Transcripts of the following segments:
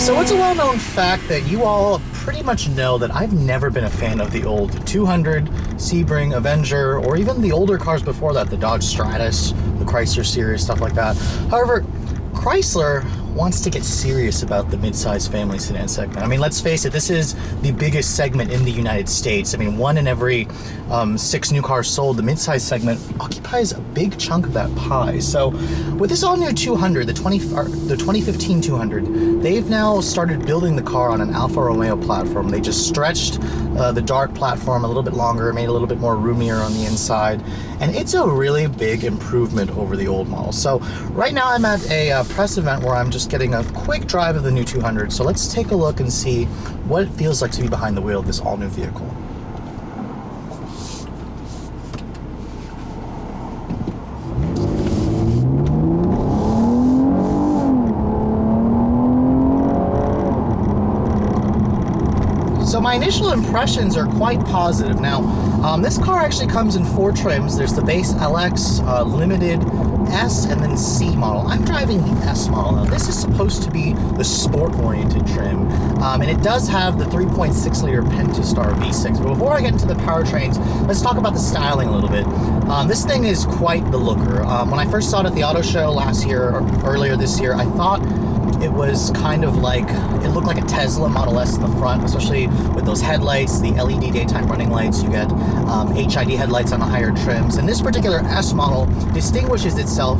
So it's a well-known fact that you all pretty much know that I've never been a fan of the old 200, Sebring, Avenger, or even the older cars before that, the Dodge Stratus, the Chrysler series, stuff like that. However, Chrysler wants to get serious about the mid-size family sedan segment. I mean, let's face it, this is the biggest segment in the United States. I mean, 1 in every 6 new cars sold, the mid-size segment occupies a big chunk of that pie. So with this all-new 200, the 2015 200, they've now started building the car on an Alfa Romeo platform. They just stretched the dark platform a little bit longer, made it a little bit more roomier on the inside, and it's a really big improvement over the old model. So right now I'm at a press event where I'm just getting a quick drive of the new 200. So let's take a look and see what it feels like to be behind the wheel of this all-new vehicle. So my initial impressions are quite positive. Now, this car actually comes in 4 trims. There's the base LX, Limited, S, and then C model. I'm driving the S model. Now, this is supposed to be the sport-oriented trim, and it does have the 3.6-liter Pentastar V6. But before I get into the powertrains, let's talk about the styling a little bit. This thing is quite the looker. When I first saw it at the auto show last year, or earlier this year, I thought it was kind of like, it looked like a Tesla Model S in the front, especially with those headlights, the LED daytime running lights. You get HID headlights on the higher trims. And this particular S model distinguishes itself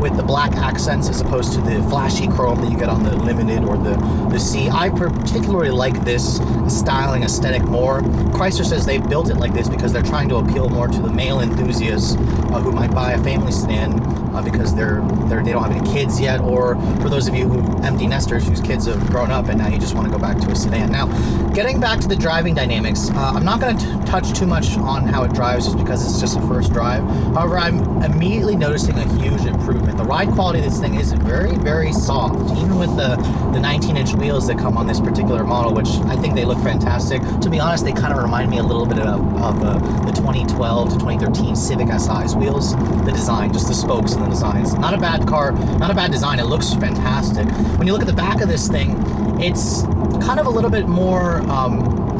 with the black accents as opposed to the flashy chrome that you get on the Limited or the C. I particularly like this styling aesthetic more. Chrysler says they built it like this because they're trying to appeal more to the male enthusiasts who might buy a family sedan because they don't have any kids yet, or for those of you who empty nesters whose kids have grown up and now you just want to go back to a sedan. Now, getting back to the driving dynamics, I'm not going to touch too much on how it drives just because it's just a first drive. However, I'm immediately noticing a huge improvement. The ride quality of this thing is very, very soft, even with the 19-inch wheels that come on this particular model, which I think they look fantastic. To be honest, they kind of remind me a little bit of the 2012 to 2013 Civic SI's wheels. The design, just the spokes and the designs. Not a bad car, not a bad design. It looks fantastic. When you look at the back of this thing, it's kind of a little bit more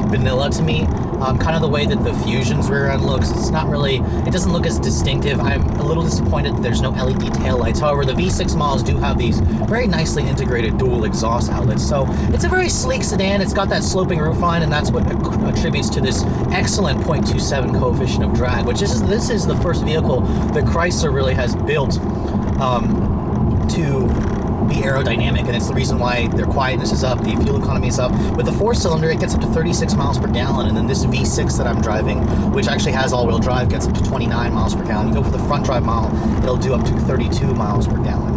vanilla to me. Kind of the way that the Fusion's rear end looks. It's not really, it doesn't look as distinctive. I'm a little disappointed that there's no LED taillights. However, the V6 models do have these very nicely integrated dual exhaust outlets. So it's a very sleek sedan. It's got that sloping roof line, and that's what attributes to this excellent 0.27 coefficient of drag, which is, this is the first vehicle that Chrysler really has built to be aerodynamic, and it's the reason why their quietness is up, the fuel economy is up. With the 4-cylinder, it gets up to 36 miles per gallon, and then this V6 that I'm driving, which actually has all-wheel drive, gets up to 29 miles per gallon. You go for the front drive model, it'll do up to 32 miles per gallon.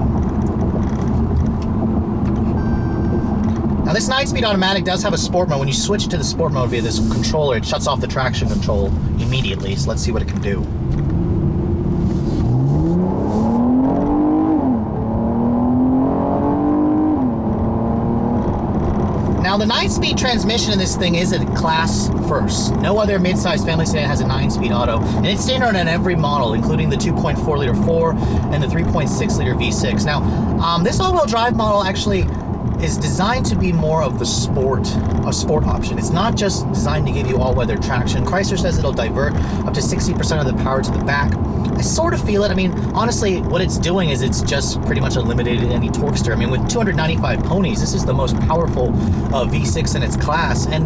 Now, this 9-speed automatic does have a sport mode. When you switch to the sport mode via this controller, it shuts off the traction control immediately, so let's see what it can do. Now, the 9-speed transmission in this thing is a class first. No other mid-sized family sedan has a 9-speed auto, and it's standard on every model, including the 2.4-liter 4 and the 3.6-liter V6. Now, this all-wheel drive model actually is designed to be more of the sport option. It's not just designed to give you all-weather traction. Chrysler says it'll divert up to 60% of the power to the back. I sort of feel it. I mean, honestly, what it's doing is it's just pretty much eliminated any torquester. I mean, with 295 ponies, this is the most powerful V6 in its class, and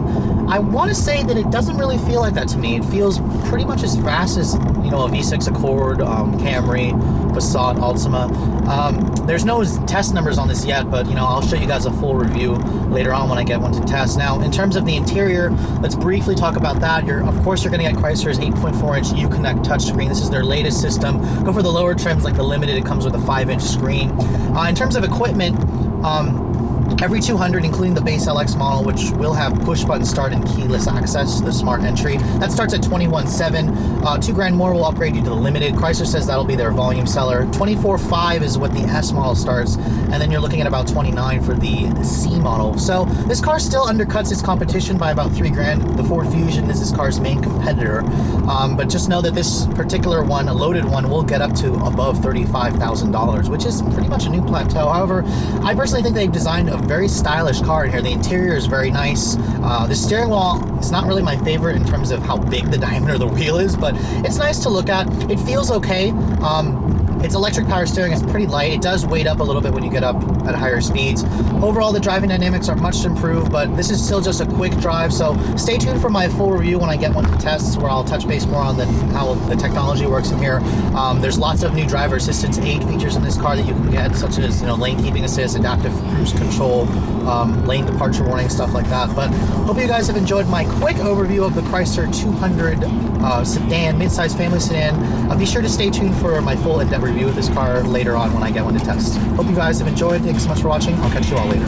I want to say that it doesn't really feel like that to me. It feels pretty much as fast as, you know, a V6 Accord, Camry, Passat, Altima. There's no test numbers on this yet, but, you know, I'll show you guys a full review later on when I get one to test. Now, in terms of the interior, let's briefly talk about that. Of course, you're going to get Chrysler's 8.4-inch Uconnect touchscreen. This is their latest system. Go for the lower trims like the Limited. It comes with a 5-inch screen. In terms of equipment, every 200, including the base LX model, which will have push-button start and keyless access to the smart entry, that starts at $21,700. $2,000 more will upgrade you to the Limited. Chrysler says that'll be their volume seller. $24,500 is what the S model starts, and then you're looking at about $29,000 for the C model. So this car still undercuts its competition by about $3,000. The Ford Fusion is this car's main competitor, but just know that this particular one, a loaded one, will get up to above $35,000, which is pretty much a new plateau. However, I personally think they've designed a very stylish car in here. The interior is very nice. The steering wheel is not really my favorite in terms of how big the diameter of the wheel is, but it's nice to look at. It feels okay. It's electric power steering. It's pretty light. It does weight up a little bit when you get up at higher speeds. Overall, the driving dynamics are much improved, but this is still just a quick drive, so stay tuned for my full review when I get one to test, where I'll touch base more on how the technology works in here. There's lots of new driver assistance aid features in this car that you can get, such as lane keeping assist, adaptive cruise control, lane departure warning, stuff like that. But hope you guys have enjoyed my quick overview of the Chrysler 200 sedan, mid-size family sedan. Be sure to stay tuned for my full in-depth review of this car later on when I get one to test. Hope you guys have enjoyed. Thanks so much for watching. I'll catch you all later.